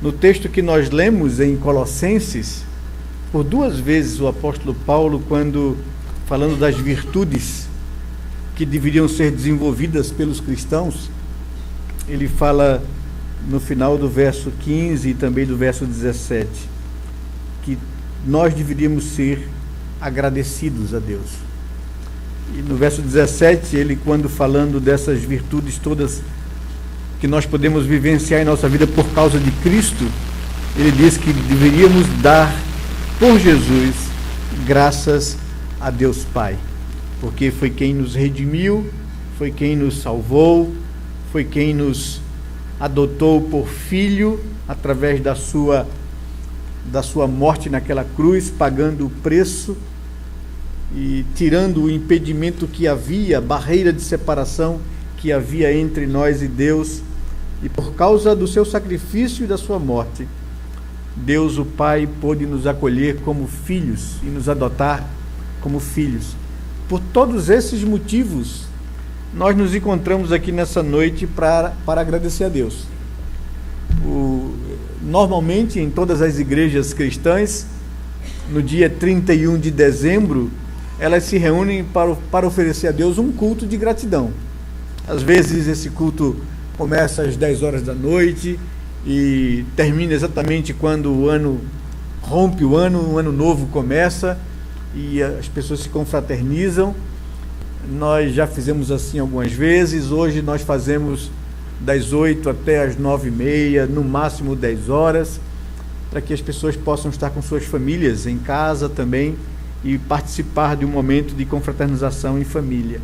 No texto que nós lemos em Colossenses, por duas vezes o apóstolo Paulo, quando falando das virtudes que deveriam ser desenvolvidas pelos cristãos, ele fala no final do verso 15 e também do verso 17, que nós deveríamos ser agradecidos a Deus. E no verso 17, ele, quando falando dessas virtudes todas que nós podemos vivenciar em nossa vida por causa de Cristo, ele diz que deveríamos dar por Jesus graças a Deus Pai, porque foi quem nos redimiu, foi quem nos salvou, foi quem nos adotou por filho através da sua morte naquela cruz, pagando o preço e tirando o impedimento que havia, a barreira de separação que havia entre nós e Deus. E por causa do seu sacrifício e da sua morte, Deus o Pai pôde nos acolher como filhos e nos adotar como filhos. Por todos esses motivos, nós nos encontramos aqui nessa noite para agradecer a Deus. Normalmente, em todas as igrejas cristãs, no dia 31 de dezembro, elas se reúnem para oferecer a Deus um culto de gratidão. Às vezes esse culto começa às 10 horas da noite e termina exatamente quando o ano rompe, o ano novo começa e as pessoas se confraternizam. Nós já fizemos assim algumas vezes. Hoje nós fazemos das 8 até as 9h30, no máximo 10 horas, para que as pessoas possam estar com suas famílias em casa também e participar de um momento de confraternização em família.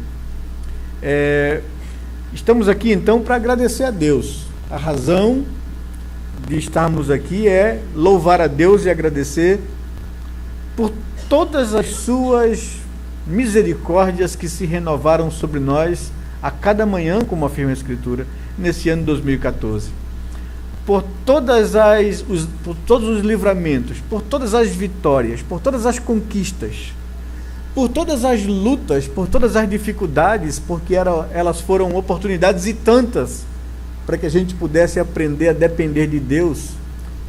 Estamos aqui então para agradecer a Deus. A razão de estarmos aqui é louvar a Deus e agradecer por todas as suas misericórdias que se renovaram sobre nós a cada manhã, como afirma a Escritura, nesse ano de 2014. Por todos os livramentos, por todas as vitórias, por todas as conquistas, por todas as lutas, por todas as dificuldades, porque elas foram oportunidades e tantas para que a gente pudesse aprender a depender de Deus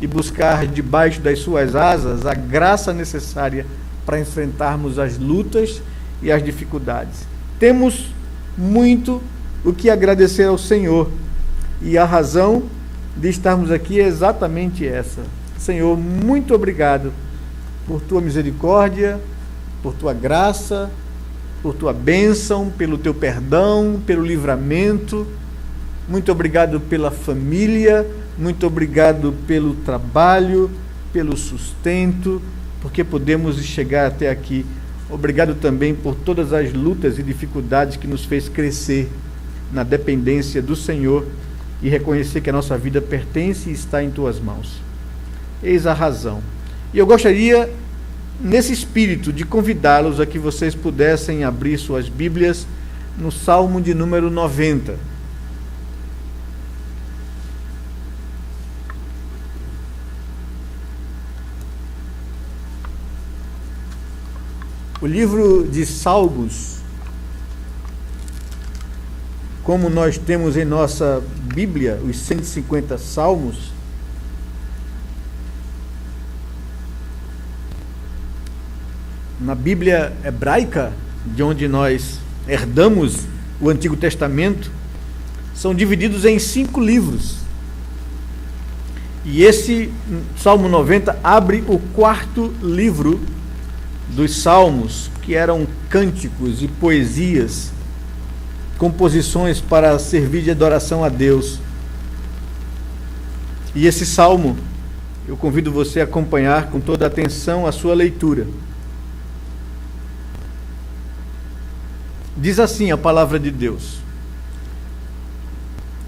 e buscar debaixo das suas asas a graça necessária para enfrentarmos as lutas e as dificuldades. Temos muito o que agradecer ao Senhor, e a razão de estarmos aqui é exatamente essa. Senhor, muito obrigado por tua misericórdia, por tua graça, por tua bênção, pelo teu perdão, pelo livramento. Muito obrigado pela família, muito obrigado pelo trabalho, pelo sustento, porque podemos chegar até aqui. Obrigado também por todas as lutas e dificuldades que nos fez crescer na dependência do Senhor e reconhecer que a nossa vida pertence e está em tuas mãos. Eis a razão. E eu gostaria, nesse espírito, de convidá-los a que vocês pudessem abrir suas Bíblias no Salmo de número 90. O livro de Salmos, como nós temos em nossa Bíblia os 150 Salmos, na Bíblia hebraica, de onde nós herdamos o Antigo Testamento, são divididos em 5 livros. E esse Salmo 90 abre o 4º livro dos Salmos, que eram cânticos e poesias, composições para servir de adoração a Deus. E esse salmo, eu convido você a acompanhar com toda atenção a sua leitura. Diz assim a palavra de Deus: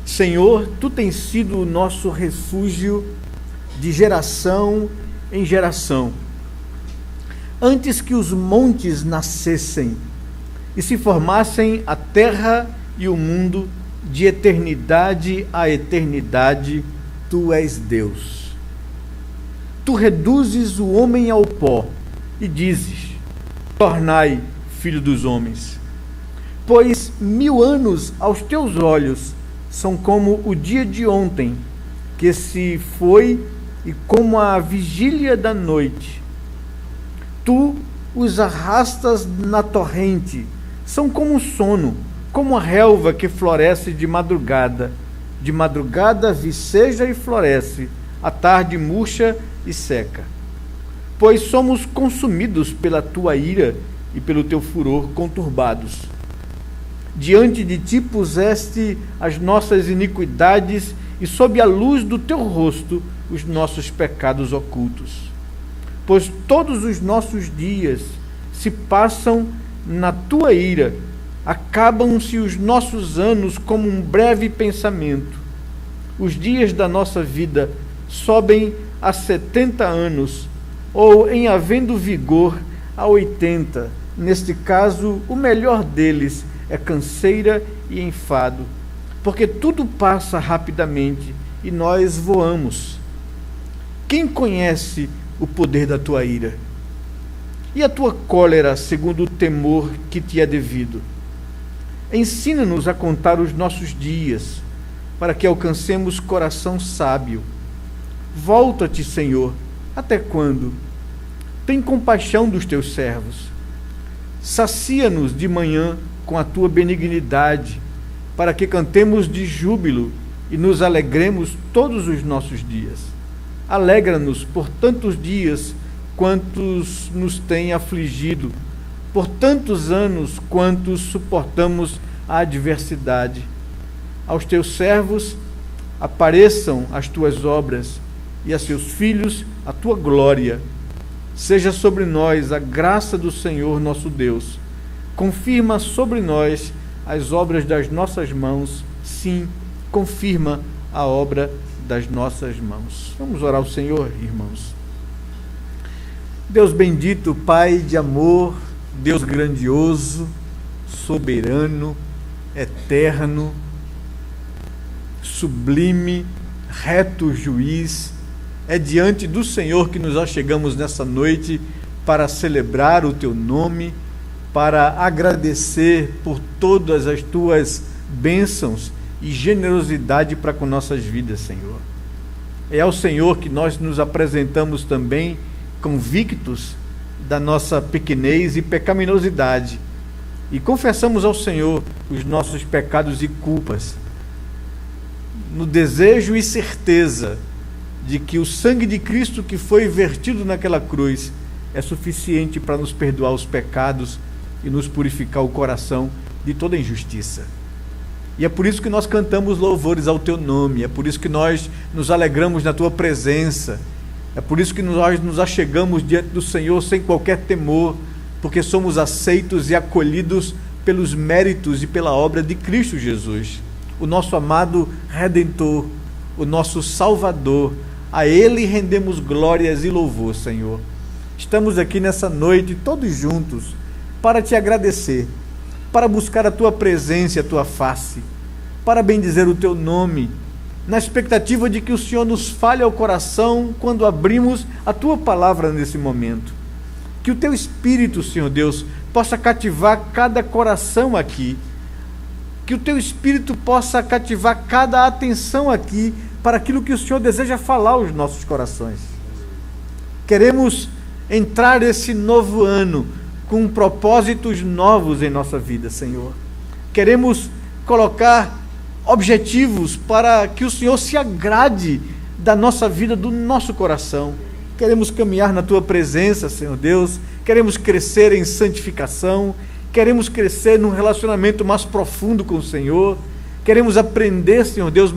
Senhor, tu tens sido o nosso refúgio de geração em geração. Antes que os montes nascessem e se formassem a terra e o mundo, de eternidade a eternidade, tu és Deus. Tu reduzes o homem ao pó e dizes: tornai filho dos homens. Pois 1000 anos aos teus olhos são como o dia de ontem, que se foi e como a vigília da noite. Tu os arrastas na torrente, são como um sono, como a relva que floresce de madrugada viceja e floresce, à tarde murcha e seca. Pois somos consumidos pela tua ira e pelo teu furor conturbados. Diante de ti puseste as nossas iniquidades e sob a luz do teu rosto os nossos pecados ocultos. Pois todos os nossos dias se passam na tua ira, acabam-se os nossos anos como um breve pensamento. Os dias da nossa vida sobem a 70 anos, ou, em havendo vigor, a 80. Neste caso, o melhor deles é canseira e enfado, porque tudo passa rapidamente e nós voamos. Quem conhece o poder da tua ira? E a tua cólera segundo o temor que te é devido? Ensina-nos a contar os nossos dias, para que alcancemos coração sábio. Volta-te, Senhor, até quando? Tem compaixão dos teus servos. Sacia-nos de manhã com a tua benignidade, para que cantemos de júbilo e nos alegremos todos os nossos dias. Alegra-nos por tantos dias quantos nos têm afligido, por tantos anos quantos suportamos a adversidade. Aos teus servos apareçam as tuas obras, e a seus filhos a tua glória. Seja sobre nós a graça do Senhor nosso Deus. Confirma sobre nós as obras das nossas mãos. Sim, confirma a obra das nossas mãos. Vamos orar ao Senhor, irmãos. Deus bendito, Pai de amor, Deus grandioso, soberano, eterno, sublime, reto juiz, é diante do Senhor que nos achegamos nessa noite para celebrar o teu nome, para agradecer por todas as tuas bênçãos e generosidade para com nossas vidas, Senhor. É ao Senhor que nós nos apresentamos também convictos da nossa pequenez e pecaminosidade e confessamos ao Senhor os nossos pecados e culpas, no desejo e certeza de que o sangue de Cristo que foi vertido naquela cruz é suficiente para nos perdoar os pecados e nos purificar o coração de toda injustiça. E é por isso que nós cantamos louvores ao teu nome, é por isso que nós nos alegramos na tua presença, é por isso que nós nos achegamos diante do Senhor sem qualquer temor, porque somos aceitos e acolhidos pelos méritos e pela obra de Cristo Jesus, o nosso amado Redentor, o nosso Salvador. A Ele rendemos glórias e louvor, Senhor. Estamos aqui nessa noite, todos juntos, para te agradecer, para buscar a tua presença e a tua face, para bendizer o teu nome, na expectativa de que o Senhor nos fale ao coração quando abrimos a tua palavra nesse momento. Que o teu Espírito, Senhor Deus, possa cativar cada coração aqui, que o teu Espírito possa cativar cada atenção aqui para aquilo que o Senhor deseja falar aos nossos corações. Queremos entrar esse novo ano com propósitos novos em nossa vida, Senhor. Queremos colocar objetivos para que o Senhor se agrade da nossa vida, do nosso coração. Queremos caminhar na tua presença, Senhor Deus. Queremos crescer em santificação. Queremos crescer num relacionamento mais profundo com o Senhor. Queremos aprender, Senhor Deus,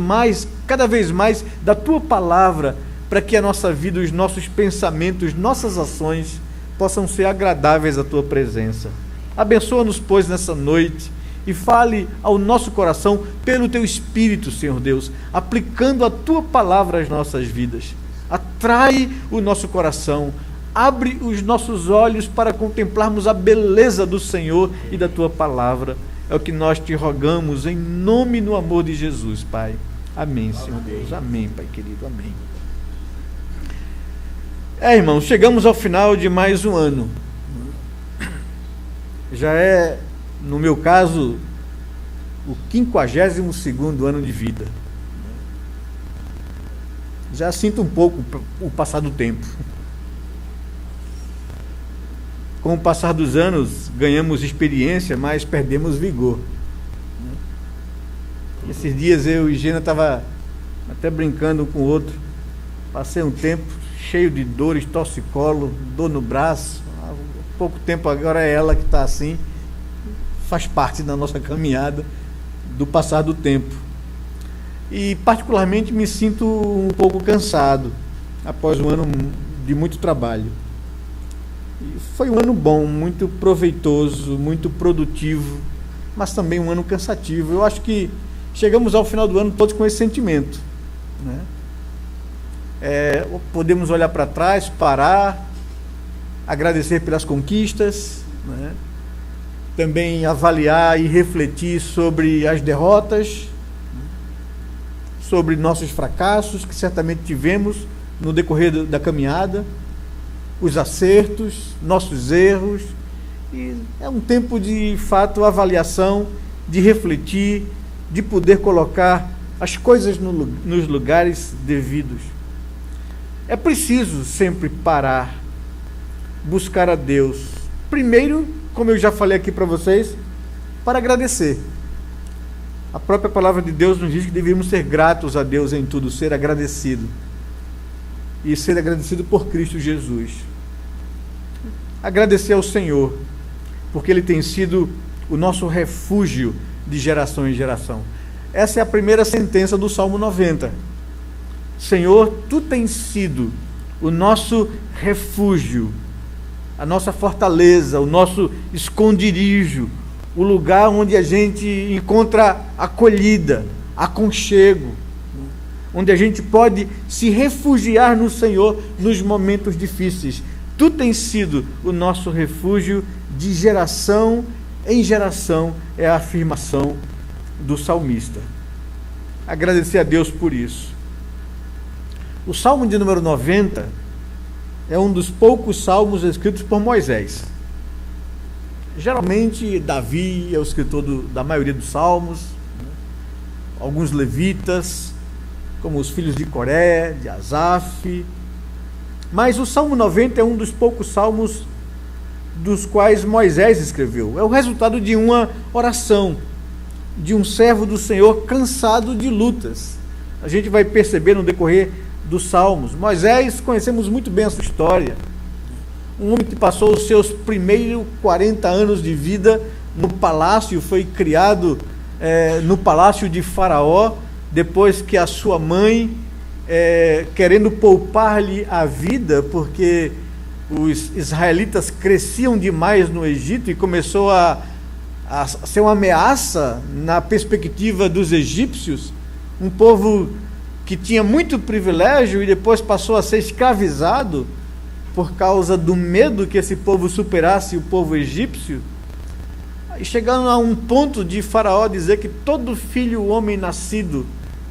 cada vez mais da tua palavra, para que a nossa vida, os nossos pensamentos, nossas ações possam ser agradáveis à tua presença. Abençoa-nos, pois, nessa noite e fale ao nosso coração pelo teu Espírito, Senhor Deus, aplicando a tua palavra às nossas vidas. Atrai o nosso coração, abre os nossos olhos para contemplarmos a beleza do Senhor e da tua palavra. É o que nós te rogamos em nome e no amor de Jesus, Pai. Amém, Senhor Deus. Amém, Pai querido. Amém. Irmãos, chegamos ao final de mais um ano. Já é, no meu caso, o 52º ano de vida. já sinto um pouco o passar do tempo. Com o passar dos anos, ganhamos experiência, mas perdemos vigor. Esses dias eu e Gina estava até brincando um com o outro. Passei um tempo cheio de dores, torcicolo, dor no braço. Há pouco tempo agora é ela que está assim. Faz parte da nossa caminhada, do passar do tempo. E particularmente me sinto um pouco cansado após um ano de muito trabalho. E foi um ano bom, muito proveitoso, muito produtivo, mas também um ano cansativo. Eu acho que chegamos ao final do ano todos com esse sentimento, né? Podemos olhar para trás, parar, agradecer pelas conquistas, né? Também avaliar e refletir sobre as derrotas, sobre nossos fracassos que certamente tivemos no decorrer da caminhada, os acertos, nossos erros. E é um tempo de fato avaliação, de refletir, de poder colocar as coisas nos lugares devidos. É preciso sempre parar, buscar a Deus. Primeiro, como eu já falei aqui para vocês, para agradecer. A própria palavra de Deus nos diz que deveríamos ser gratos a Deus em tudo, ser agradecido. E ser agradecido por Cristo Jesus. Agradecer ao Senhor, porque Ele tem sido o nosso refúgio de geração em geração. Essa é a primeira sentença do Salmo 90. Senhor, Tu tens sido o nosso refúgio, a nossa fortaleza, o nosso esconderijo, o lugar onde a gente encontra acolhida, aconchego, onde a gente pode se refugiar no Senhor nos momentos difíceis. Tu tens sido o nosso refúgio de geração em geração, é a afirmação do salmista. Agradecer a Deus por isso. O Salmo de número 90 é um dos poucos salmos escritos por Moisés. Geralmente, Davi é o escritor da maioria dos salmos, né? Alguns levitas, como os filhos de Coré, de Asaf. Mas o Salmo 90 é um dos poucos salmos dos quais Moisés escreveu. É o resultado de uma oração, de um servo do Senhor cansado de lutas. A gente vai perceber no decorrer dos salmos. Moisés, conhecemos muito bem a sua história. Um homem que passou os seus primeiros 40 anos de vida no palácio, foi criado no palácio de Faraó, depois que a sua mãe, querendo poupar-lhe a vida, porque os israelitas cresciam demais no Egito e começou a ser uma ameaça na perspectiva dos egípcios, um povo que tinha muito privilégio e depois passou a ser escravizado por causa do medo que esse povo superasse o povo egípcio, e chegando a um ponto de Faraó dizer que todo filho homem nascido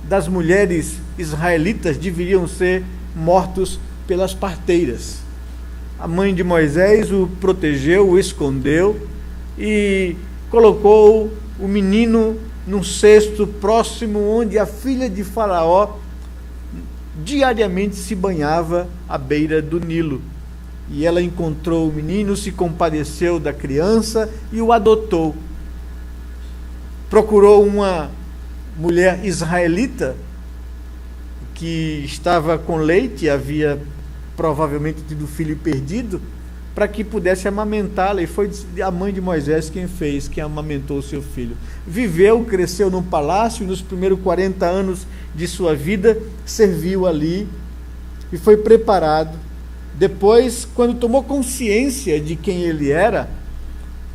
das mulheres israelitas deveriam ser mortos pelas parteiras. A mãe de Moisés o protegeu, o escondeu e colocou o menino num cesto próximo onde a filha de Faraó diariamente se banhava à beira do Nilo. E ela encontrou o menino, se compadeceu da criança e o adotou. Procurou uma mulher israelita que estava com leite, havia provavelmente tido filho perdido, para que pudesse amamentá-la, e foi a mãe de Moisés quem amamentou o seu filho. Viveu, cresceu num palácio, e nos primeiros 40 anos de sua vida, serviu ali, e foi preparado. Depois, quando tomou consciência de quem ele era,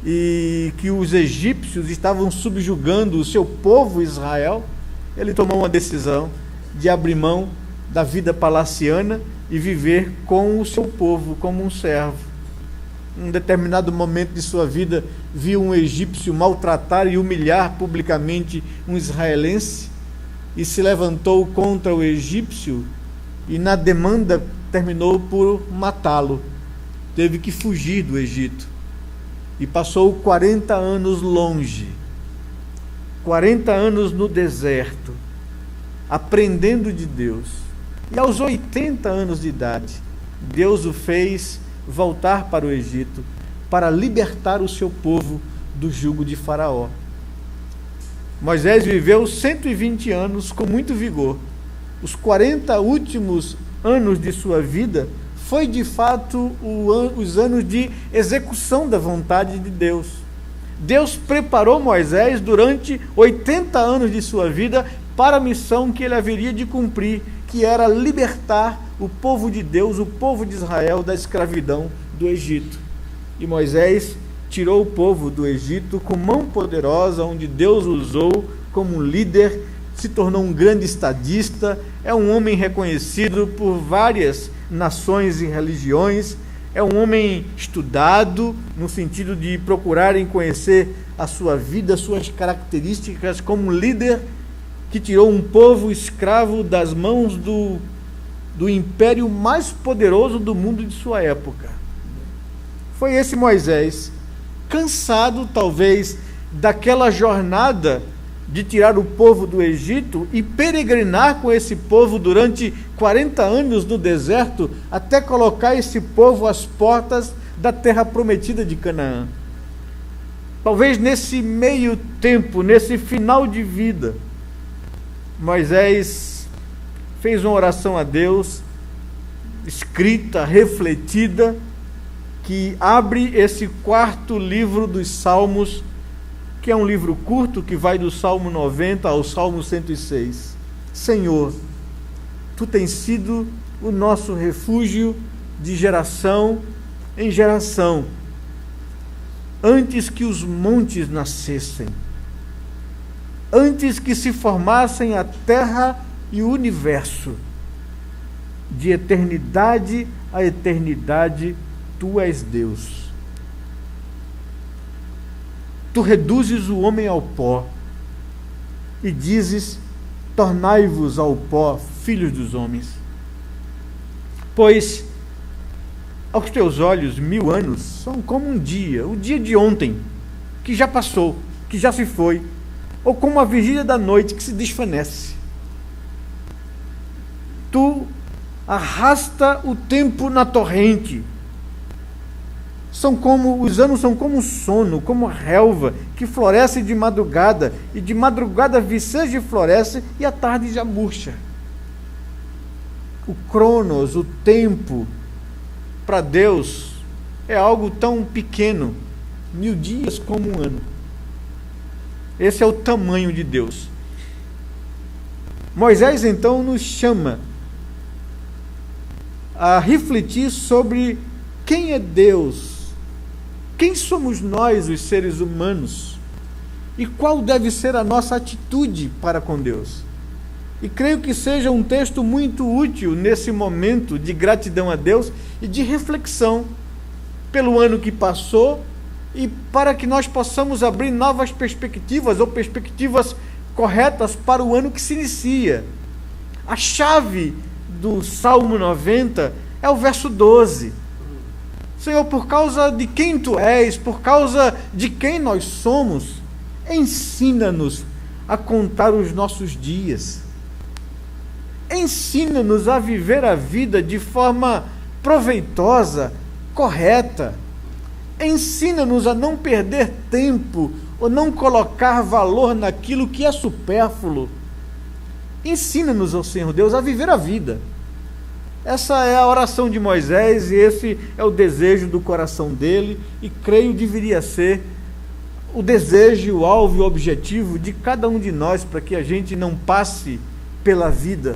e que os egípcios estavam subjugando o seu povo Israel, ele tomou uma decisão de abrir mão da vida palaciana e viver com o seu povo como um servo. Em um determinado momento de sua vida, viu um egípcio maltratar e humilhar publicamente um israelense e se levantou contra o egípcio e, na demanda, terminou por matá-lo. Teve que fugir do Egito e passou 40 anos longe, 40 anos no deserto, aprendendo de Deus. E aos 80 anos de idade, Deus o fez voltar para o Egito para libertar o seu povo do jugo de Faraó. Moisés viveu 120 anos com muito vigor. Os 40 últimos anos de sua vida foi de fato os anos de execução da vontade de Deus. Deus preparou Moisés durante 80 anos de sua vida para a missão que ele haveria de cumprir, que era libertar o povo de Deus, o povo de Israel, da escravidão do Egito. E Moisés tirou o povo do Egito com mão poderosa, onde Deus o usou como líder, se tornou um grande estadista, é um homem reconhecido por várias nações e religiões, é um homem estudado, no sentido de procurarem conhecer a sua vida, suas características como líder, que tirou um povo escravo das mãos do império mais poderoso do mundo de sua época. Foi esse Moisés, cansado talvez daquela jornada de tirar o povo do Egito e peregrinar com esse povo durante 40 anos no deserto, até colocar esse povo às portas da terra prometida de Canaã. Talvez nesse meio tempo, nesse final de vida, Moisés fez uma oração a Deus, escrita, refletida, que abre esse quarto livro dos Salmos, que é um livro curto, que vai do Salmo 90 ao Salmo 106. Senhor, Tu tens sido o nosso refúgio de geração em geração, antes que os montes nascessem, antes que se formassem a terra e o universo, de eternidade a eternidade, Tu és Deus. Tu reduzes o homem ao pó e dizes: tornai-vos ao pó, filhos dos homens. Pois aos teus olhos 1000 anos são como um dia, o dia de ontem, que já passou, que já se foi, ou como a vigília da noite que se desvanece. Tu arrasta o tempo na torrente. Os anos são como um sono, como a relva que floresce de madrugada, e de madrugada viceja e floresce, e à tarde já murcha. O cronos, o tempo, para Deus é algo tão pequeno, 1000 dias como um ano. Esse é o tamanho de Deus. Moisés então nos chama a refletir sobre quem é Deus. Quem somos nós, os seres humanos? E qual deve ser a nossa atitude para com Deus? E creio que seja um texto muito útil nesse momento de gratidão a Deus e de reflexão pelo ano que passou, e para que nós possamos abrir novas perspectivas, ou perspectivas corretas para o ano que se inicia. A chave do Salmo 90 é o verso 12. Senhor, por causa de quem Tu és, por causa de quem nós somos, ensina-nos a contar os nossos dias. Ensina-nos a viver a vida de forma proveitosa, correta. Ensina-nos a não perder tempo ou não colocar valor naquilo que é supérfluo. Ensina-nos, ó Senhor Deus, a viver a vida. Essa é a oração de Moisés e esse é o desejo do coração dele, e creio deveria ser o desejo, o alvo e o objetivo de cada um de nós, para que a gente não passe pela vida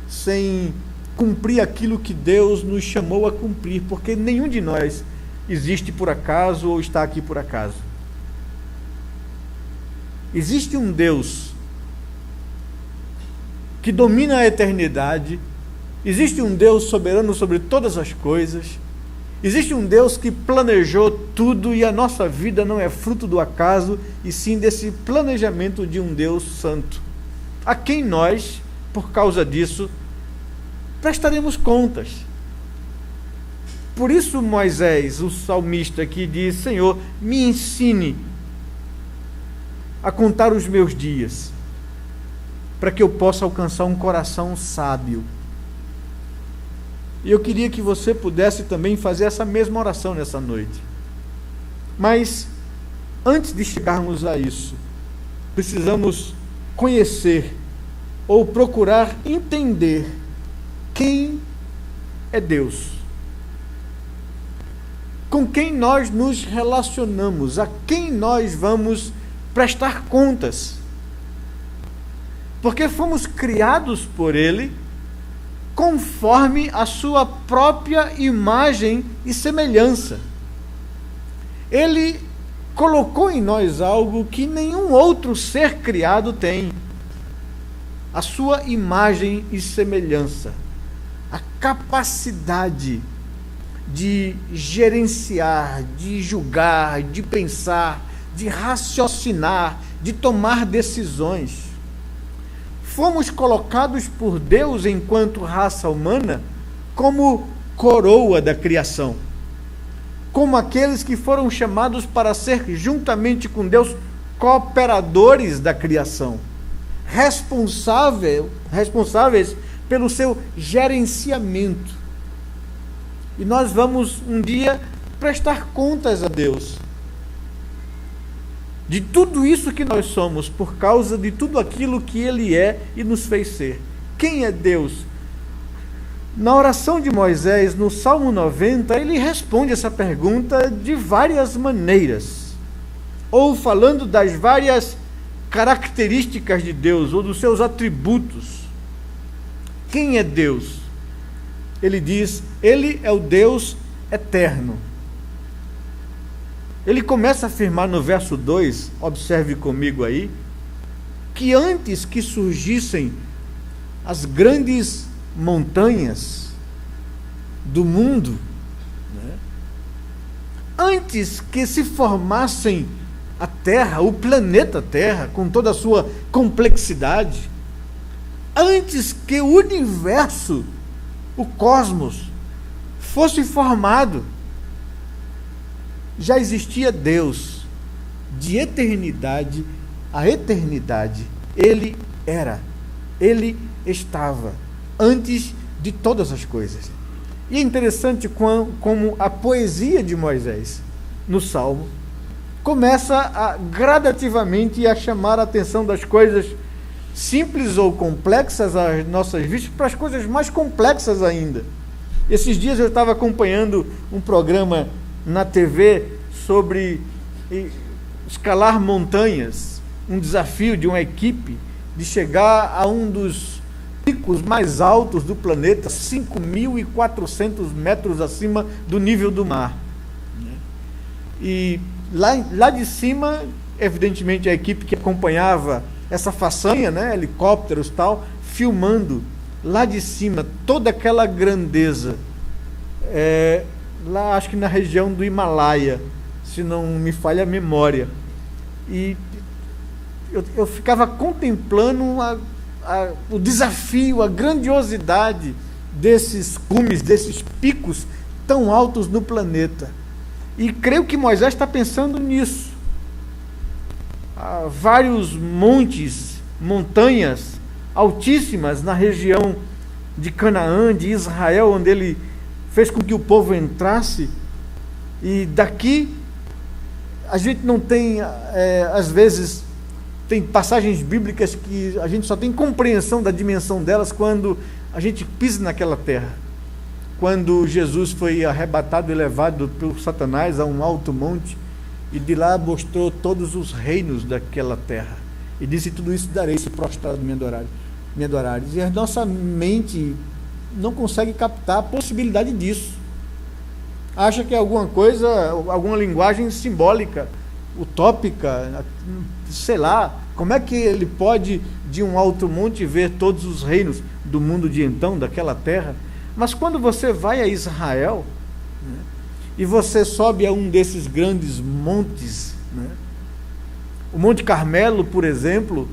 sem cumprir aquilo que Deus nos chamou a cumprir, porque nenhum de nós existe por acaso ou está aqui por acaso. Existe um Deus que domina a eternidade. Existe um Deus soberano sobre todas as coisas. Existe um Deus que planejou tudo, e a nossa vida não é fruto do acaso, e sim desse planejamento de um Deus santo, a quem nós, por causa disso, prestaremos contas. Por isso Moisés, o salmista, aqui diz: Senhor, me ensine a contar os meus dias, para que eu possa alcançar um coração sábio. E eu queria que você pudesse também fazer essa mesma oração nessa noite. Mas, antes de chegarmos a isso, precisamos conhecer ou procurar entender quem é Deus. Com quem nós nos relacionamos, a quem nós vamos prestar contas. Porque fomos criados por Ele conforme a sua própria imagem e semelhança. Ele colocou em nós algo que nenhum outro ser criado tem: a sua imagem e semelhança, a capacidade de gerenciar, de julgar, de pensar, de raciocinar, de tomar decisões. Fomos colocados por Deus, enquanto raça humana, como coroa da criação, como aqueles que foram chamados para ser, juntamente com Deus, cooperadores da criação, responsáveis pelo seu gerenciamento. E nós vamos um dia prestar contas a Deus de tudo isso que nós somos, por causa de tudo aquilo que Ele é e nos fez ser. Quem é Deus? Na oração de Moisés, no Salmo 90, ele responde essa pergunta de várias maneiras, ou falando das várias características de Deus, ou dos seus atributos. Quem é Deus? Ele diz: Ele é o Deus eterno. Ele começa a afirmar no verso 2, observe comigo aí, que antes que surgissem as grandes montanhas do mundo, né, antes que se formassem a Terra, o planeta Terra, com toda a sua complexidade, antes que o universo, o cosmos, fosse formado, já existia Deus. De eternidade a eternidade, Ele era, Ele estava, antes de todas as coisas. E é interessante como a poesia de Moisés, no Salmo, começa gradativamente a chamar a atenção das coisas simples ou complexas às nossas vistas, para as coisas mais complexas ainda. Esses dias eu estava acompanhando um programa na TV sobre escalar montanhas, um desafio de uma equipe de chegar a um dos picos mais altos do planeta, 5.400 metros acima do nível do mar. E lá de cima, evidentemente, a equipe que acompanhava essa façanha, né, helicópteros e tal, filmando lá de cima toda aquela grandeza, lá acho que na região do Himalaia, se não me falha a memória. E eu ficava contemplando o desafio, a grandiosidade desses cumes, desses picos tão altos no planeta. E creio que Moisés está pensando nisso. Há vários montes, montanhas altíssimas na região de Canaã, de Israel, onde ele fez com que o povo entrasse. E daqui a gente não tem, às vezes, tem passagens bíblicas que a gente só tem compreensão da dimensão delas quando a gente pisa naquela terra. Quando Jesus foi arrebatado e levado por Satanás a um alto monte, e de lá mostrou todos os reinos daquela terra, e disse: tudo isso darei se prostrado me adorares. E a nossa mente não consegue captar a possibilidade disso. Acha que é alguma coisa, alguma linguagem simbólica, utópica, sei lá. Como é que ele pode, de um alto monte, ver todos os reinos do mundo de então, daquela terra? Mas quando você vai a Israel, né, e você sobe a um desses grandes montes, né, o Monte Carmelo, por exemplo,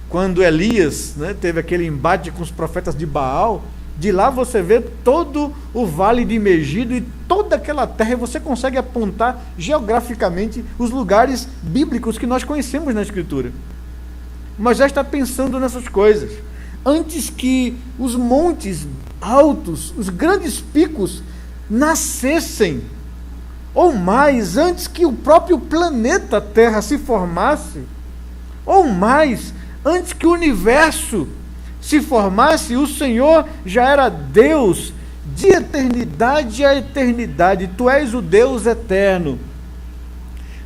quando Elias, né, teve aquele embate com os profetas de Baal, de lá você vê todo o vale de Megido e toda aquela terra, e você consegue apontar geograficamente os lugares bíblicos que nós conhecemos na Escritura. Mas já está pensando nessas coisas. antes que os montes altos, os grandes picos, nascessem, ou mais, antes que o próprio planeta Terra se formasse, ou mais, antes que o universo se formasse, o Senhor já era Deus de eternidade a eternidade. Tu és o Deus eterno.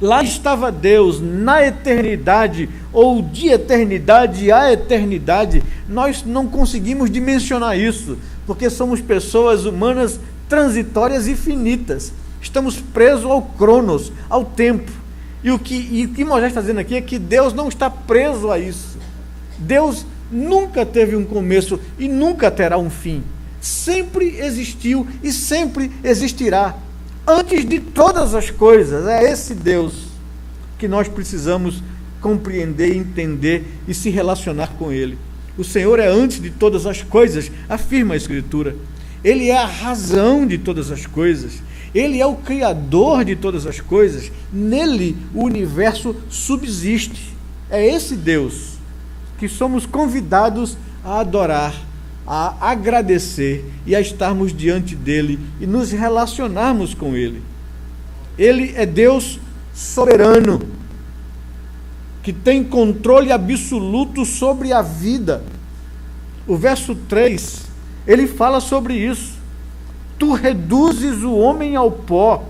Lá estava Deus na eternidade, ou de eternidade a eternidade. Nós não conseguimos dimensionar isso, porque somos pessoas humanas transitórias e finitas. Estamos presos ao cronos, ao tempo. E o que Moisés está dizendo aqui é que Deus não está preso a isso. Deus nunca teve um começo e nunca terá um fim. Sempre existiu e sempre existirá. Antes de todas as coisas, é esse Deus que nós precisamos compreender, entender e se relacionar com Ele. O Senhor é antes de todas as coisas, afirma a Escritura. Ele é a razão de todas as coisas. Ele é o Criador de todas as coisas. Nele o universo subsiste. É esse Deus que somos convidados a adorar, a agradecer e a estarmos diante dele e nos relacionarmos com ele. Ele é Deus soberano, que tem controle absoluto sobre a vida. O verso 3, ele fala sobre isso. Tu reduzes o homem ao pó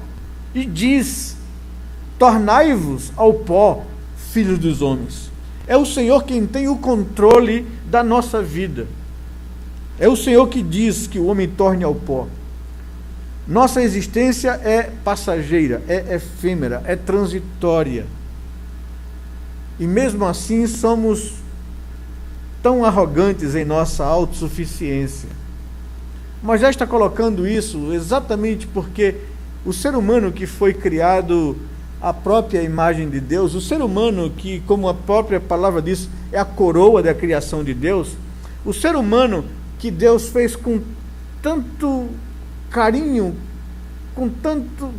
e diz: tornai-vos ao pó, filhos dos homens. É o Senhor quem tem o controle da nossa vida. É o Senhor que diz que o homem torne ao pó. Nossa existência é passageira, é efêmera, é transitória. E mesmo assim somos tão arrogantes em nossa autossuficiência. Mas já está colocando isso exatamente porque o ser humano que foi criado à própria imagem de Deus, o ser humano que, como a própria palavra diz, é a coroa da criação de Deus, o ser humano que Deus fez com tanto carinho, com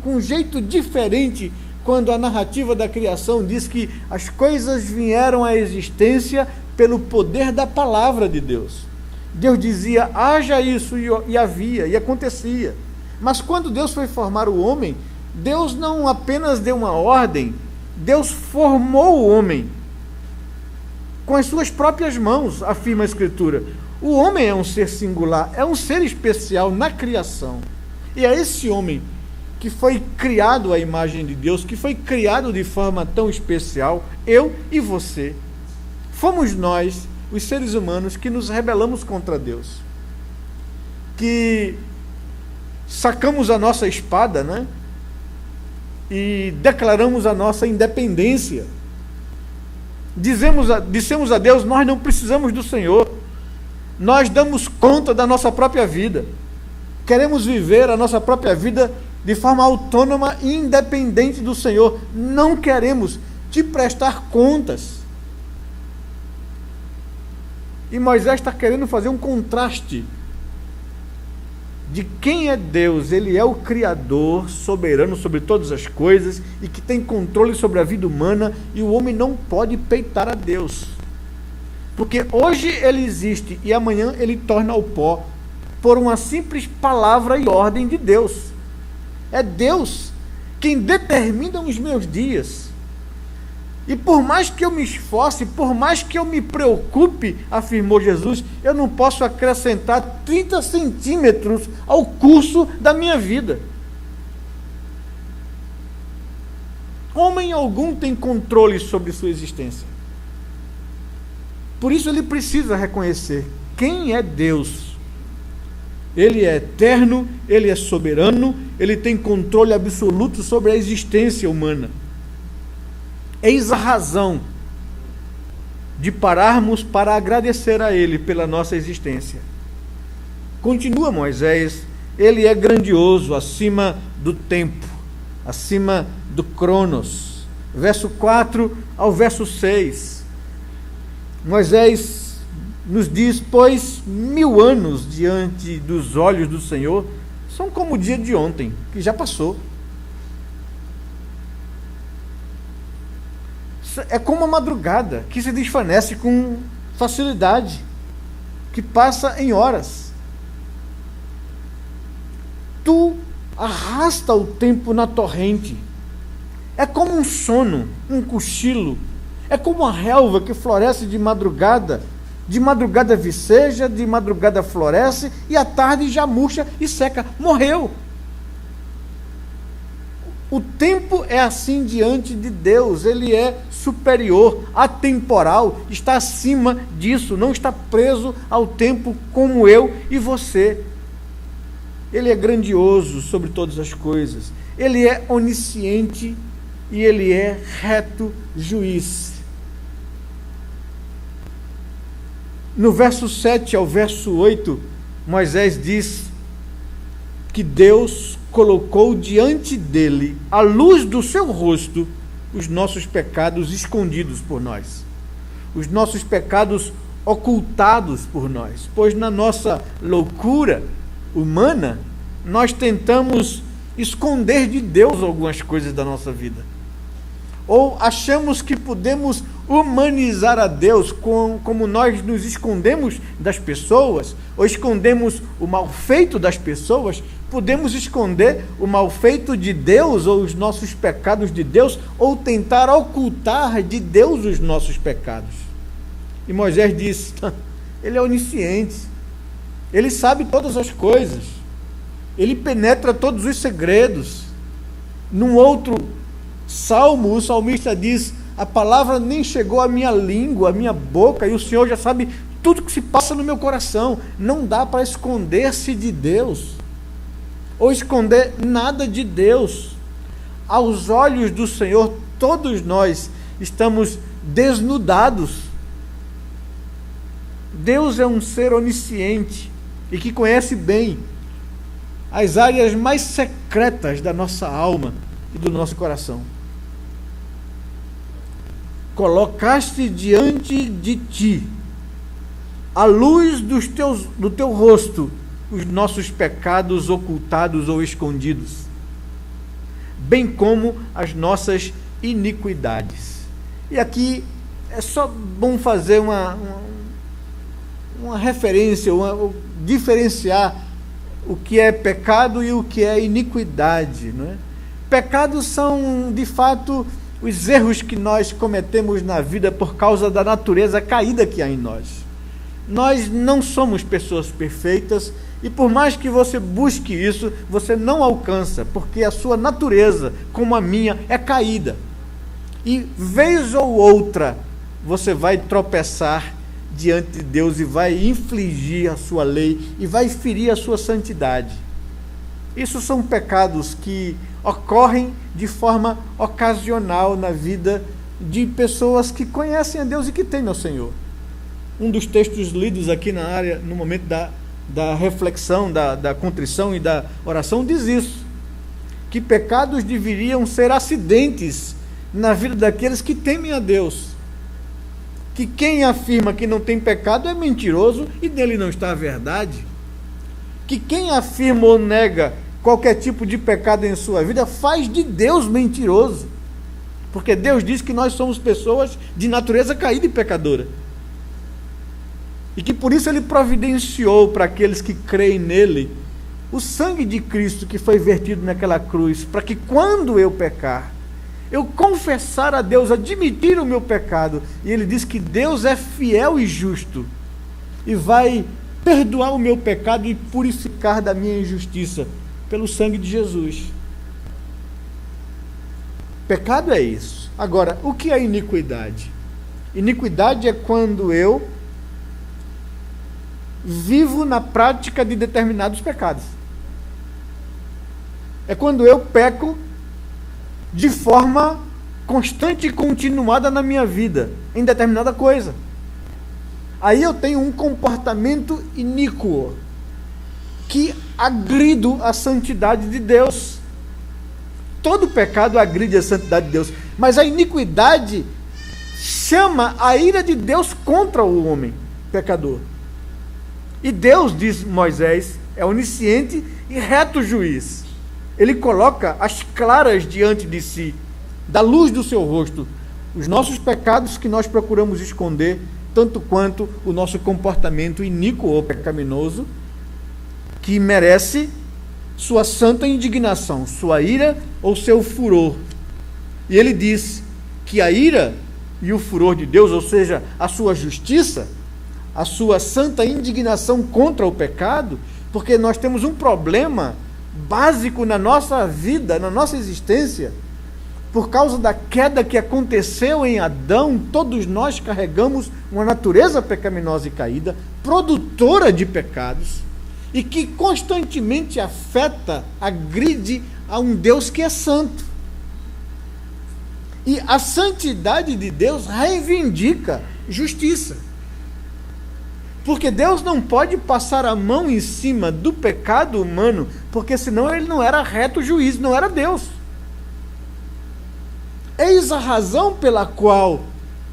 um jeito diferente, quando a narrativa da criação diz que as coisas vieram à existência pelo poder da palavra de Deus. Deus dizia: haja isso, e havia, e acontecia. Mas quando Deus foi formar o homem, Deus não apenas deu uma ordem, Deus formou o homem com as suas próprias mãos, afirma a Escritura. O homem é um ser singular, é um ser especial na criação. E é esse homem que foi criado à imagem de Deus, que foi criado de forma tão especial, eu e você. Fomos nós, os seres humanos, que nos rebelamos contra Deus, que sacamos a nossa espada, né? E declaramos a nossa independência. Dissemos a Deus: nós não precisamos do Senhor, nós damos conta da nossa própria vida, queremos viver a nossa própria vida de forma autônoma e independente do Senhor, não queremos te prestar contas. E Moisés está querendo fazer um contraste de quem é Deus. Ele é o Criador, soberano sobre todas as coisas e que tem controle sobre a vida humana, e o homem não pode peitar a Deus, porque hoje ele existe e amanhã ele torna ao pó, por uma simples palavra e ordem de Deus. É Deus quem determina os meus dias. E por mais que eu me esforce, por mais que eu me preocupe, afirmou Jesus, eu não posso acrescentar 30 centímetros ao curso da minha vida. Homem algum tem controle sobre sua existência. Por isso ele precisa reconhecer quem é Deus. Ele é eterno, ele é soberano, ele tem controle absoluto sobre a existência humana. Eis a razão de pararmos para agradecer a Ele pela nossa existência. Continua Moisés: Ele é grandioso acima do tempo, acima do cronos. Verso 4 ao verso 6. Moisés nos diz: pois 1000 anos diante dos olhos do Senhor são como o dia de ontem, que já passou. É como a madrugada, que se desvanece com facilidade. que passa em horas. Tu arrasta o tempo na torrente. É como um sono, um cochilo. É como a relva que floresce de madrugada viceja, de madrugada floresce, e à tarde já murcha e seca. Morreu. O tempo é assim diante de Deus, ele é superior, atemporal, está acima disso, não está preso ao tempo como eu e você. Ele é grandioso sobre todas as coisas, ele é onisciente e ele é reto juiz. No verso 7 ao verso 8, Moisés diz que Deus colocou diante dele, à luz do seu rosto, os nossos pecados escondidos por nós, os nossos pecados ocultados por nós, pois na nossa loucura humana, nós tentamos esconder de Deus algumas coisas da nossa vida, ou achamos que podemos humanizar a Deus como nós nos escondemos das pessoas, ou escondemos o mal feito das pessoas. Podemos esconder o mal feito de Deus, ou os nossos pecados de Deus, ou tentar ocultar de Deus os nossos pecados. E Moisés diz, ele é onisciente, ele sabe todas as coisas, ele penetra todos os segredos. Num outro salmo, o salmista diz, a palavra nem chegou à minha língua, à minha boca, e o Senhor já sabe tudo que se passa no meu coração. Não dá para esconder-se de Deus, ou esconder nada de Deus. Aos olhos do Senhor, todos nós estamos desnudados. Deus é um ser onisciente e que conhece bem as áreas mais secretas da nossa alma e do nosso coração. Colocaste diante de ti, à luz do teu rosto, os nossos pecados ocultados ou escondidos, bem como as nossas iniquidades. E aqui é só bom fazer uma referência, diferenciar o que é pecado e o que é iniquidade, não é? Pecados são, de fato, os erros que nós cometemos na vida por causa da natureza caída que há em nós. Nós não somos pessoas perfeitas, e por mais que você busque isso, você não alcança, porque a sua natureza, como a minha, é caída. E vez ou outra, você vai tropeçar diante de Deus e vai infligir a sua lei e vai ferir a sua santidade. Isso são pecados que ocorrem de forma ocasional na vida de pessoas que conhecem a Deus e que temem ao Senhor. Um dos textos lidos aqui na área, no momento da reflexão, da contrição e da oração, diz isso, que pecados deveriam ser acidentes na vida daqueles que temem a Deus, que quem afirma que não tem pecado é mentiroso e nele não está a verdade, que quem afirma ou nega qualquer tipo de pecado em sua vida faz de Deus mentiroso, porque Deus diz que nós somos pessoas de natureza caída e pecadora, e que por isso ele providenciou para aqueles que creem nele o sangue de Cristo que foi vertido naquela cruz, para que quando eu pecar, eu confessar a Deus, admitir o meu pecado, e ele diz que Deus é fiel e justo, e vai perdoar o meu pecado e purificar da minha injustiça, pelo sangue de Jesus. Pecado é isso. Agora, o que é iniquidade? Iniquidade é quando eu vivo na prática de determinados pecados. É quando eu peco de forma constante e continuada na minha vida, em determinada coisa. Aí eu tenho um comportamento iníquo, que agrido a santidade de Deus. Todo pecado agride a santidade de Deus, mas a iniquidade chama a ira de Deus contra o homem pecador. E Deus, diz Moisés, é onisciente e reto juiz. Ele coloca as claras diante de si, da luz do seu rosto, os nossos pecados que nós procuramos esconder tanto quanto o nosso comportamento iníquo ou pecaminoso, que merece sua santa indignação, sua ira ou seu furor. E ele diz que a ira e o furor de Deus, ou seja, a sua justiça, a sua santa indignação contra o pecado, porque nós temos um problema básico na nossa vida, na nossa existência. Por causa da queda que aconteceu em Adão, todos nós carregamos uma natureza pecaminosa e caída, produtora de pecados, e que constantemente afeta, agride a um Deus que é santo. E a santidade de Deus reivindica justiça. Porque Deus não pode passar a mão em cima do pecado humano, porque senão ele não era reto juiz, não era Deus. Eis a razão pela qual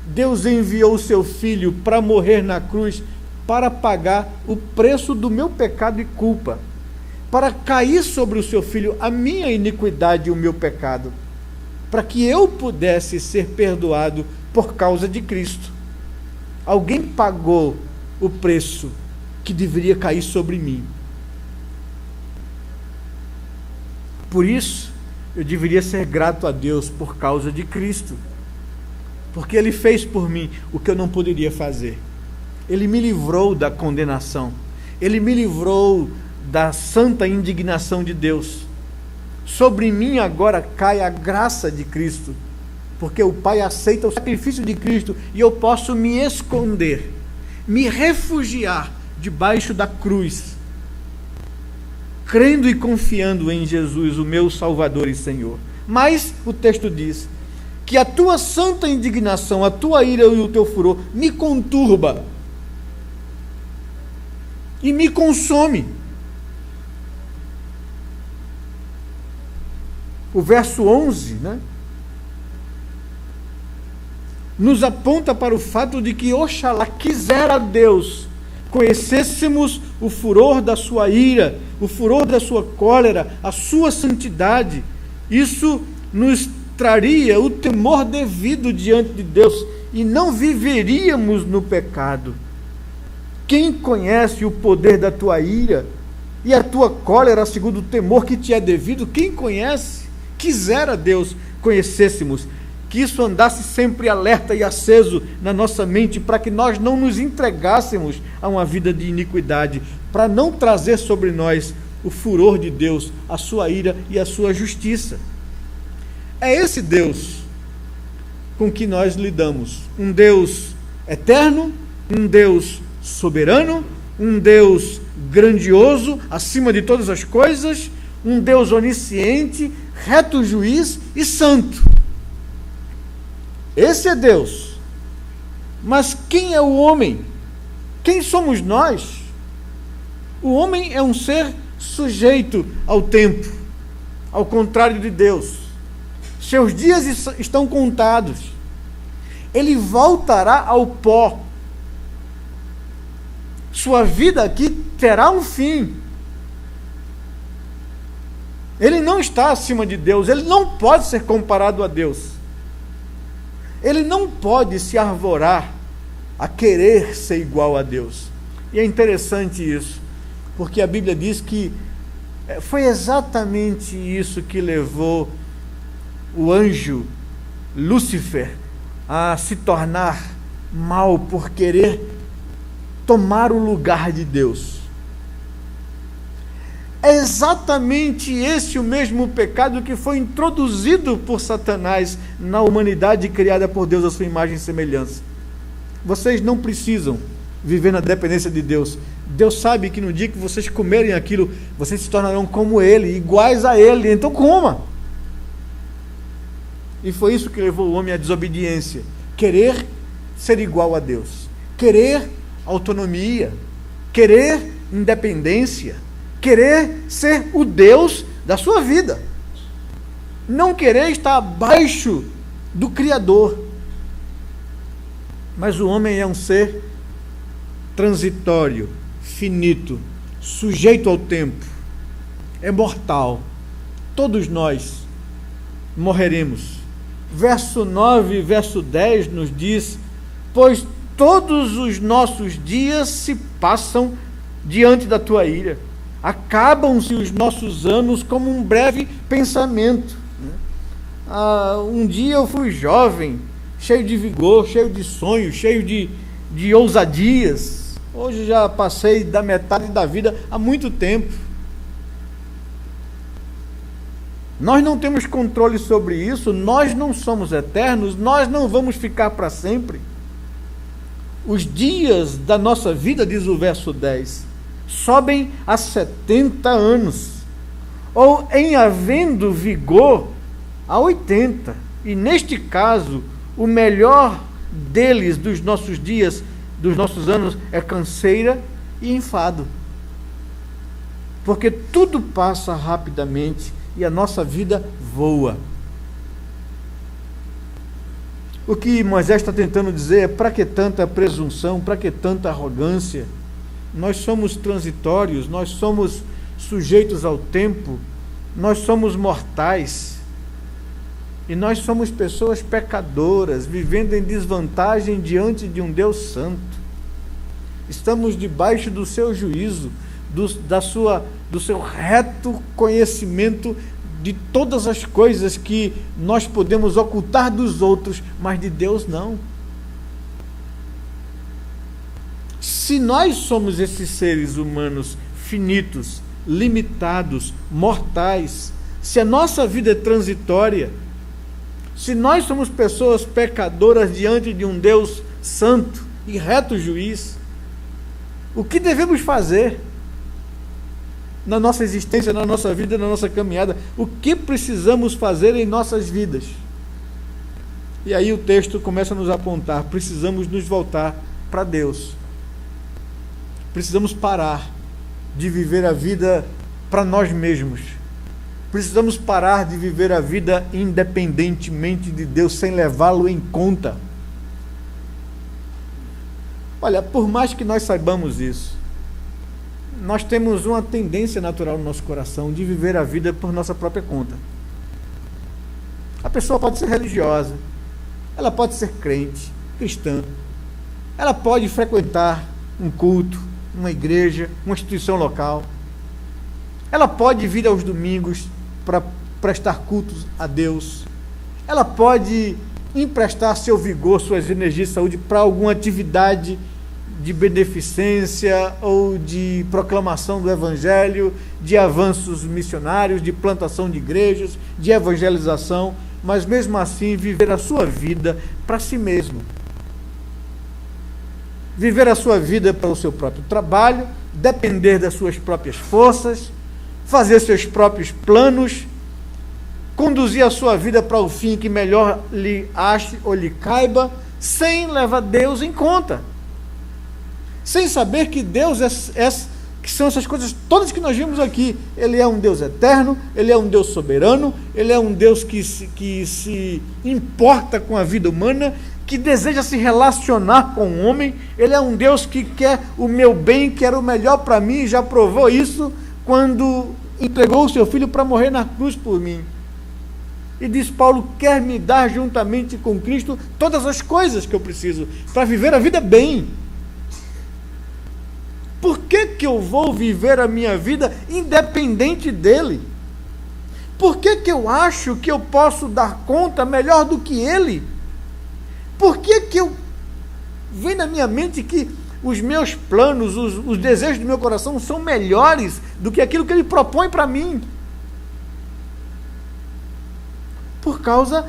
Deus enviou o seu Filho para morrer na cruz, para pagar o preço do meu pecado e culpa, para cair sobre o seu Filho a minha iniquidade e o meu pecado, para que eu pudesse ser perdoado por causa de Cristo. Alguém pagou o preço que deveria cair sobre mim. Por isso, eu deveria ser grato a Deus por causa de Cristo, porque Ele fez por mim o que eu não poderia fazer. Ele me livrou da condenação, Ele me livrou da santa indignação de Deus. Sobre mim agora cai a graça de Cristo, porque o Pai aceita o sacrifício de Cristo e eu posso me esconder, me refugiar debaixo da cruz, crendo e confiando em Jesus, o meu Salvador e Senhor. Mas o texto diz que a tua santa indignação, a tua ira e o teu furor me conturba e me consome. O verso 11, nos aponta para o fato de que oxalá quisera Deus conhecêssemos o furor da sua ira, o furor da sua cólera, a sua santidade. Isso nos traria o temor devido diante de Deus e não viveríamos no pecado. Quem conhece o poder da tua ira e a tua cólera segundo o temor que te é devido? Quem conhece? Quisera Deus conhecêssemos, que isso andasse sempre alerta e aceso na nossa mente, para que nós não nos entregássemos a uma vida de iniquidade, para não trazer sobre nós o furor de Deus, a sua ira e a sua justiça. É esse Deus com que nós lidamos, um Deus eterno, um Deus soberano, um Deus grandioso, acima de todas as coisas, um Deus onisciente, reto juiz e santo. Esse é Deus. Mas quem é o homem? Quem somos nós? O homem é um ser sujeito ao tempo, ao contrário de Deus. Seus dias estão contados. Ele voltará ao pó. Sua vida aqui terá um fim. Ele não está acima de Deus, ele não pode ser comparado a Deus. Ele não pode se arvorar a querer ser igual a Deus. E é interessante isso, porque a Bíblia diz que foi exatamente isso que levou o anjo Lúcifer a se tornar mal por querer tomar o lugar de Deus. É exatamente esse o mesmo pecado que foi introduzido por Satanás na humanidade criada por Deus à sua imagem e semelhança. Vocês não precisam viver na dependência de Deus. Deus sabe que no dia que vocês comerem aquilo, vocês se tornarão como Ele, iguais a Ele, então coma. E foi isso que levou o homem à desobediência, querer ser igual a Deus, querer autonomia, querer independência, querer ser o Deus da sua vida, não querer estar abaixo do Criador. Mas o homem é um ser transitório, finito, sujeito ao tempo, é mortal. Todos nós morreremos. Verso 9 e verso 10 nos diz: pois todos os nossos dias se passam diante da tua ira. Acabam-se os nossos anos como um breve pensamento. Um dia eu fui jovem, cheio de vigor, cheio de sonhos, cheio de ousadias. Hoje já passei da metade da vida há muito tempo. Nós não temos controle sobre isso, nós não somos eternos, nós não vamos ficar para sempre. Os dias da nossa vida, diz o verso 10, sobem a 70 anos, ou em havendo vigor, a 80. E neste caso, o melhor deles, dos nossos dias, dos nossos anos, é canseira e enfado. Porque tudo passa rapidamente e a nossa vida voa. O que Moisés está tentando dizer é: para que tanta presunção, para que tanta arrogância? Nós somos transitórios, nós somos sujeitos ao tempo, nós somos mortais. E nós somos pessoas pecadoras, vivendo em desvantagem diante de um Deus santo. Estamos debaixo do seu juízo, do seu reto conhecimento de todas as coisas que nós podemos ocultar dos outros, mas de Deus não. Se nós somos esses seres humanos finitos, limitados, mortais, se a nossa vida é transitória, se nós somos pessoas pecadoras diante de um Deus santo e reto juiz, o que devemos fazer na nossa existência, na nossa vida, na nossa caminhada? O que precisamos fazer em nossas vidas? E aí o texto começa a nos apontar: precisamos nos voltar para Deus. Precisamos parar de viver a vida para nós mesmos. Precisamos parar de viver a vida independentemente de Deus, sem levá-lo em conta. Olha, por mais que nós saibamos isso, nós temos uma tendência natural no nosso coração de viver a vida por nossa própria conta. A pessoa pode ser religiosa, ela pode ser crente, cristã, ela pode frequentar um culto, uma igreja, uma instituição local, ela pode vir aos domingos para prestar cultos a Deus, ela pode emprestar seu vigor, suas energias e saúde para alguma atividade de beneficência ou de proclamação do Evangelho, de avanços missionários, de plantação de igrejas, de evangelização, mas mesmo assim viver a sua vida para si mesmo. Viver a sua vida para o seu próprio trabalho, depender das suas próprias forças, fazer seus próprios planos, conduzir a sua vida para o fim que melhor lhe ache ou lhe caiba, sem levar Deus em conta. Sem saber que Deus que são essas coisas todas que nós vimos aqui. Ele é um Deus eterno, Ele é um Deus soberano, Ele é um Deus que se importa com a vida humana, que deseja se relacionar com o homem. Ele é um Deus que quer o meu bem, quer o melhor para mim, já provou isso quando entregou o seu filho para morrer na cruz por mim. E diz Paulo: quer me dar juntamente com Cristo todas as coisas que eu preciso para viver a vida bem. Por que eu vou viver a minha vida independente dele? Por que eu acho que eu posso dar conta melhor do que ele? Por que vem na minha mente que os meus planos, os desejos do meu coração são melhores do que aquilo que ele propõe para mim? Por causa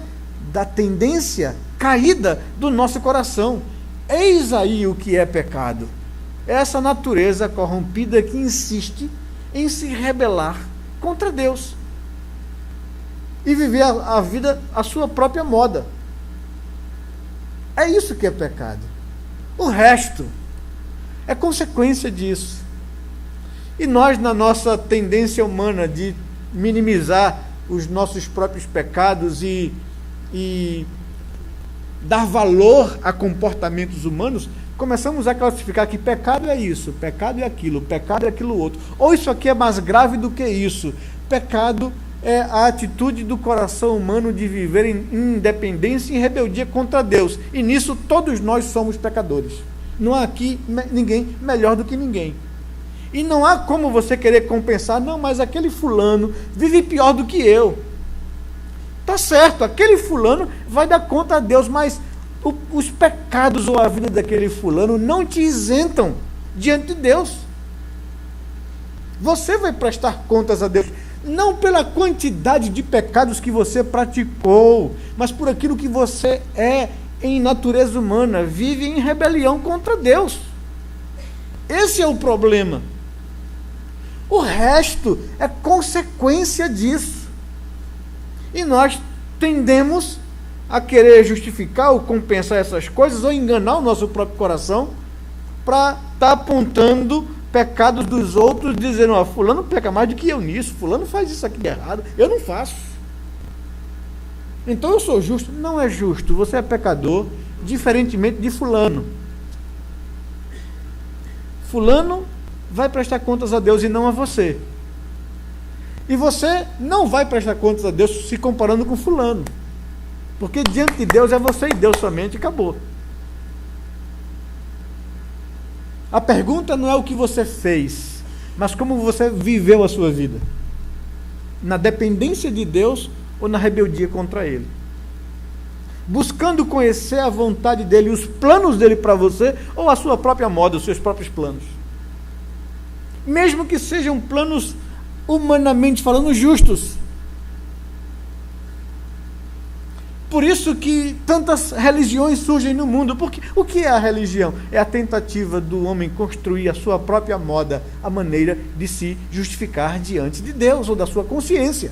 da tendência caída do nosso coração. Eis aí o que é pecado. É essa natureza corrompida que insiste em se rebelar contra Deus e viver a vida à sua própria moda. É isso que é pecado. O resto é consequência disso. E nós, na nossa tendência humana de minimizar os nossos próprios pecados e dar valor a comportamentos humanos, começamos a classificar que pecado é isso, pecado é aquilo outro. Ou isso aqui é mais grave do que isso. Pecado é a atitude do coração humano de viver em independência e em rebeldia contra Deus. E nisso todos nós somos pecadores. Não há aqui ninguém melhor do que ninguém. E não há como você querer compensar, não, mas aquele fulano vive pior do que eu. Tá certo, aquele fulano vai dar conta a Deus, mas os pecados ou a vida daquele fulano não te isentam diante de Deus. Você vai prestar contas a Deus, não pela quantidade de pecados que você praticou, mas por aquilo que você é em natureza humana, vive em rebelião contra Deus. Esse é o problema. O resto é consequência disso. E nós tendemos a querer justificar ou compensar essas coisas ou enganar o nosso próprio coração para estar apontando pecados dos outros, dizendo, ó, fulano peca mais do que eu nisso, fulano faz isso aqui de errado, eu não faço. Então eu sou justo. Não é justo, você é pecador, diferentemente de fulano. Fulano vai prestar contas a Deus e não a você. E você não vai prestar contas a Deus se comparando com fulano. Porque diante de Deus é você e Deus somente, e acabou. A pergunta não é o que você fez, mas como você viveu a sua vida. Na dependência de Deus ou na rebeldia contra Ele. Buscando conhecer a vontade dEle, os planos dEle para você, ou a sua própria moda, os seus próprios planos. Mesmo que sejam planos, humanamente falando, justos. Por isso que tantas religiões surgem no mundo. Porque o que é a religião? É a tentativa do homem construir a sua própria moda, a maneira de se justificar diante de Deus ou da sua consciência.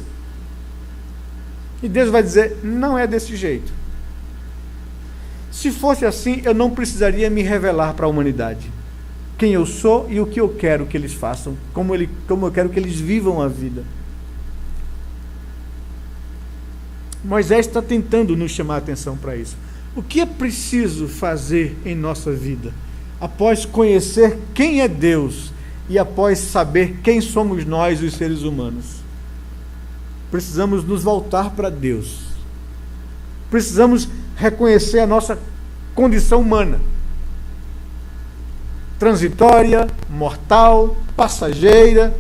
E Deus vai dizer, não é desse jeito. Se fosse assim, eu não precisaria me revelar para a humanidade. Quem eu sou e o que eu quero que eles façam, como eu quero que eles vivam a vida. Moisés está tentando nos chamar a atenção para isso. O que é preciso fazer em nossa vida? Após conhecer quem é Deus e após saber quem somos nós, os seres humanos. Precisamos nos voltar para Deus. Precisamos reconhecer a nossa condição humana. Transitória, mortal, passageira,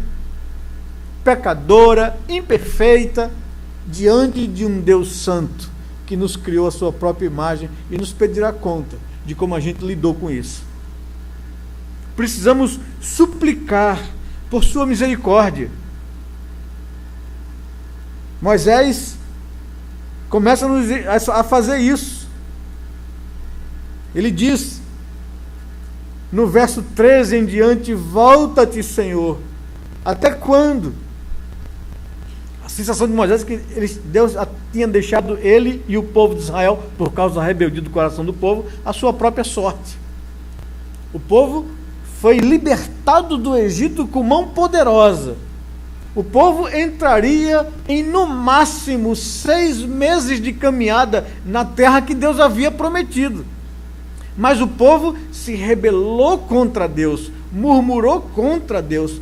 pecadora, imperfeita, diante de um Deus santo, que nos criou a sua própria imagem e nos pedirá conta de como a gente lidou com isso. Precisamos suplicar por sua misericórdia. Moisés começa a fazer isso. Ele diz, no verso 13 em diante, volta-te, Senhor. Até quando? A sensação de Moisés é que Deus tinha deixado ele e o povo de Israel, por causa da rebeldia do coração do povo, a sua própria sorte. O povo foi libertado do Egito com mão poderosa. O povo entraria em, no máximo, 6 meses de caminhada na terra que Deus havia prometido. Mas o povo se rebelou contra Deus, murmurou contra Deus,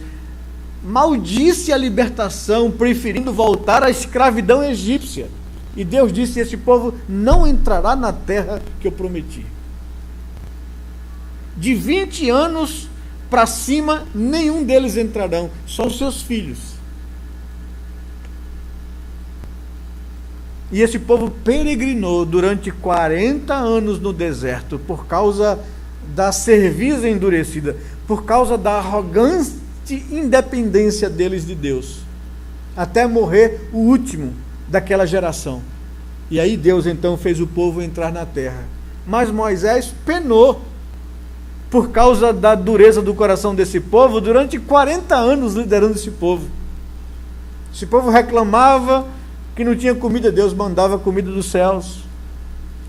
maldisse a libertação, preferindo voltar à escravidão egípcia. E Deus disse, esse povo não entrará na terra que eu prometi. De 20 anos para cima, nenhum deles entrarão, só os seus filhos. E esse povo peregrinou durante 40 anos no deserto, por causa da cerviz endurecida, por causa da arrogante independência deles de Deus, até morrer o último daquela geração. E aí Deus então fez o povo entrar na terra. Mas Moisés penou por causa da dureza do coração desse povo durante 40 anos liderando esse povo. Esse povo reclamava que não tinha comida, Deus mandava comida dos céus.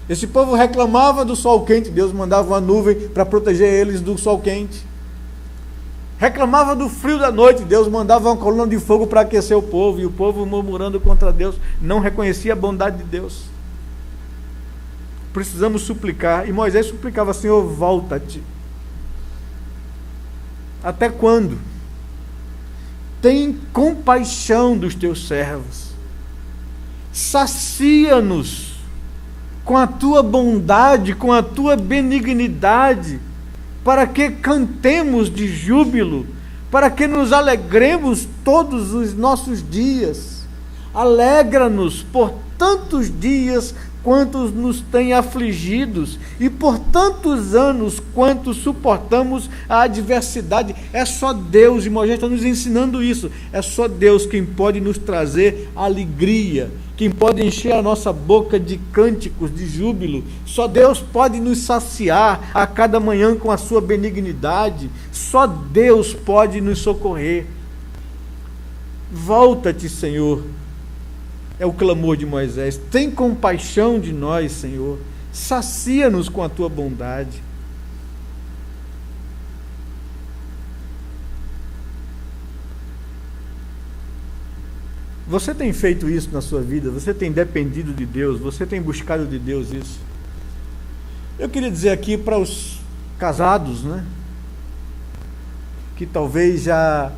Esse povo reclamava do sol quente, Deus mandava uma nuvem para proteger eles do sol quente. Reclamava do frio da noite, Deus mandava uma coluna de fogo para aquecer o povo, e o povo, murmurando contra Deus, não reconhecia a bondade de Deus. Precisamos suplicar, e Moisés suplicava, Senhor, volta-te. Até quando? tem compaixão dos teus servos. Sacia-nos com a tua bondade, com a tua benignidade, para que cantemos de júbilo, para que nos alegremos todos os nossos dias. Alegra-nos por tantos dias quantos nos têm afligidos, e por tantos anos quanto suportamos a adversidade. É só Deus, irmão, a gente está nos ensinando isso. É só Deus quem pode nos trazer alegria, quem pode encher a nossa boca de cânticos, de júbilo. Só Deus pode nos saciar a cada manhã com a sua benignidade. Só Deus pode nos socorrer. Volta-te, Senhor. É o clamor de Moisés. Tem compaixão de nós, Senhor. Sacia-nos com a tua bondade. Você tem feito isso na sua vida? Você tem dependido de Deus? Você tem buscado de Deus isso? Eu queria dizer aqui para os casados, né, que talvez já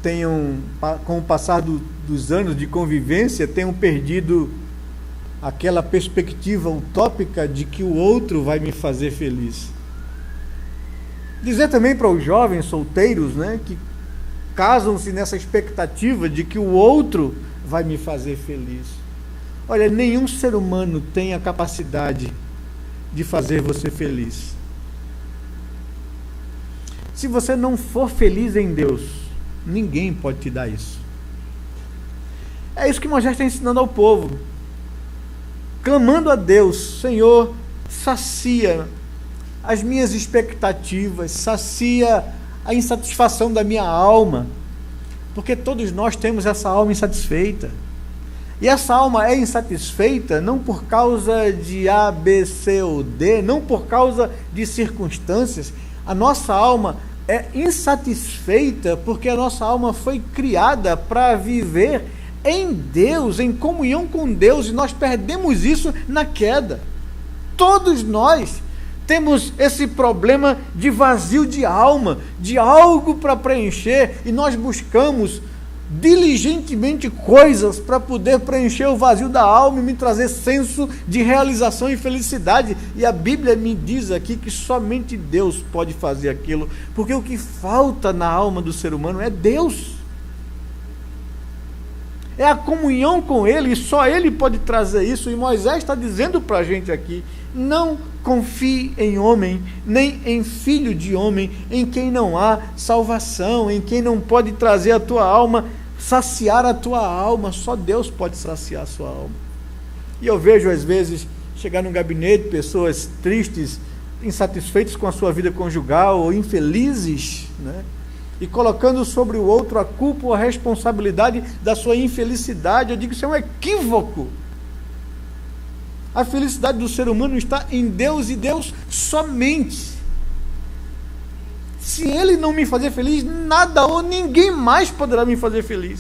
tenham, com o passar dos anos de convivência, tenham perdido aquela perspectiva utópica de que o outro vai me fazer feliz. Dizer também para os jovens solteiros, né, que casam-se nessa expectativa de que o outro vai me fazer feliz. Olha, nenhum ser humano tem a capacidade de fazer você feliz. Se você não for feliz em Deus, ninguém pode te dar isso. É isso que Moisés está ensinando ao povo, clamando a Deus: Senhor, sacia as minhas expectativas, sacia a insatisfação da minha alma, porque todos nós temos essa alma insatisfeita. E essa alma é insatisfeita não por causa de A, B, C ou D, não por causa de circunstâncias. A nossa alma é insatisfeita porque a nossa alma foi criada para viver em Deus, em comunhão com Deus, e nós perdemos isso na queda. Todos nós temos esse problema de vazio de alma, de algo para preencher, e nós buscamos diligentemente coisas para poder preencher o vazio da alma e me trazer senso de realização e felicidade. E a Bíblia me diz aqui que somente Deus pode fazer aquilo, porque o que falta na alma do ser humano é Deus, é a comunhão com Ele, e só Ele pode trazer isso. E Moisés está dizendo para a gente aqui: não confie em homem, nem em filho de homem, em quem não há salvação, em quem não pode trazer a tua alma, saciar a tua alma. Só Deus pode saciar a sua alma. E eu vejo às vezes chegar num gabinete pessoas tristes, insatisfeitas com a sua vida conjugal, ou infelizes, né? E colocando sobre o outro a culpa ou a responsabilidade da sua infelicidade. Eu digo, isso é um equívoco. A felicidade do ser humano está em Deus, e Deus somente. Se Ele não me fazer feliz, nada ou ninguém mais poderá me fazer feliz.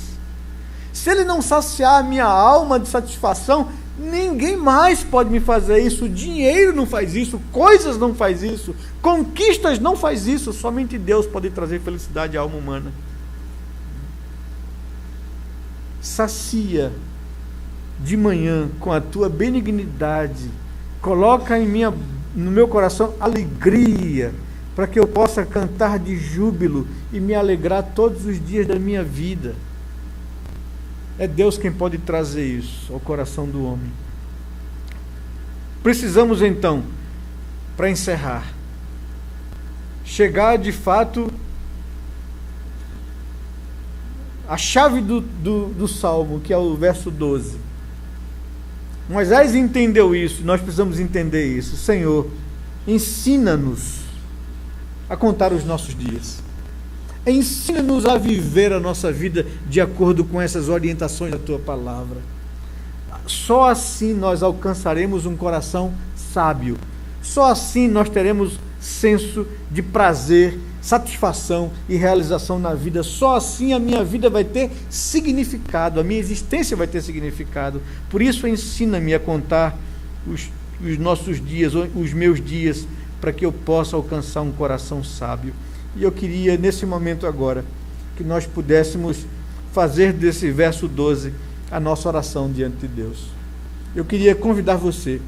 Se Ele não saciar a minha alma de satisfação, ninguém mais pode me fazer isso. Dinheiro não faz isso, coisas não faz isso, conquistas não faz isso. Somente Deus pode trazer felicidade à alma humana. Sacia de manhã com a tua benignidade, coloca no meu coração alegria, para que eu possa cantar de júbilo e me alegrar todos os dias da minha vida. É Deus quem pode trazer isso ao coração do homem. Precisamos então, para encerrar, chegar de fato à chave do Salmo, que é o verso 12. Moisés entendeu isso, nós precisamos entender isso. Senhor, ensina-nos a contar os nossos dias. Ensina-nos a viver a nossa vida de acordo com essas orientações da Tua palavra. Só assim nós alcançaremos um coração sábio. Só assim nós teremos senso de prazer, satisfação e realização na vida. Só assim a minha vida vai ter significado, a minha existência vai ter significado. Por isso ensina-me a contar os nossos dias, os meus dias, para que eu possa alcançar um coração sábio. E eu queria, nesse momento agora, que nós pudéssemos fazer desse verso 12 a nossa oração diante de Deus. Eu queria convidar você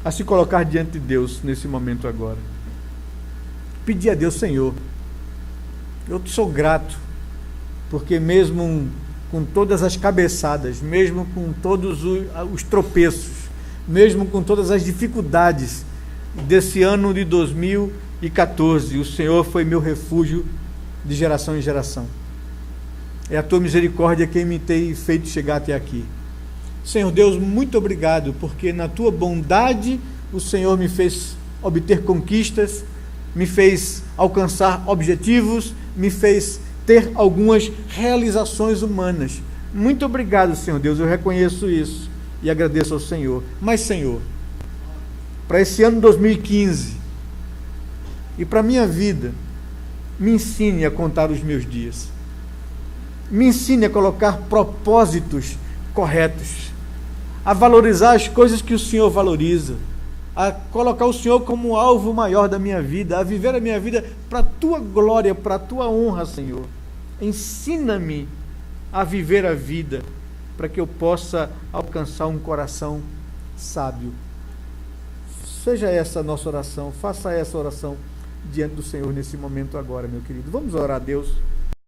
a se colocar diante de Deus nesse momento agora. Pedir a Deus: Senhor, eu te sou grato, porque mesmo com todas as cabeçadas, mesmo com todos os tropeços, mesmo com todas as dificuldades desse ano de 2014, o Senhor foi meu refúgio de geração em geração. É a tua misericórdia quem me tem feito chegar até aqui. Senhor Deus, muito obrigado, porque na tua bondade o Senhor me fez obter conquistas, me fez alcançar objetivos, me fez ter algumas realizações humanas. Muito obrigado, Senhor Deus, eu reconheço isso e agradeço ao Senhor. Mas, Senhor, para esse ano 2015 e para a minha vida, me ensine a contar os meus dias. Me ensine a colocar propósitos corretos, a valorizar as coisas que o Senhor valoriza, a colocar o Senhor como alvo maior da minha vida, a viver a minha vida para a tua glória, para a tua honra, Senhor. Ensina-me a viver a vida para que eu possa alcançar um coração sábio. Seja essa a nossa oração, faça essa oração diante do Senhor nesse momento agora, meu querido. Vamos orar a Deus.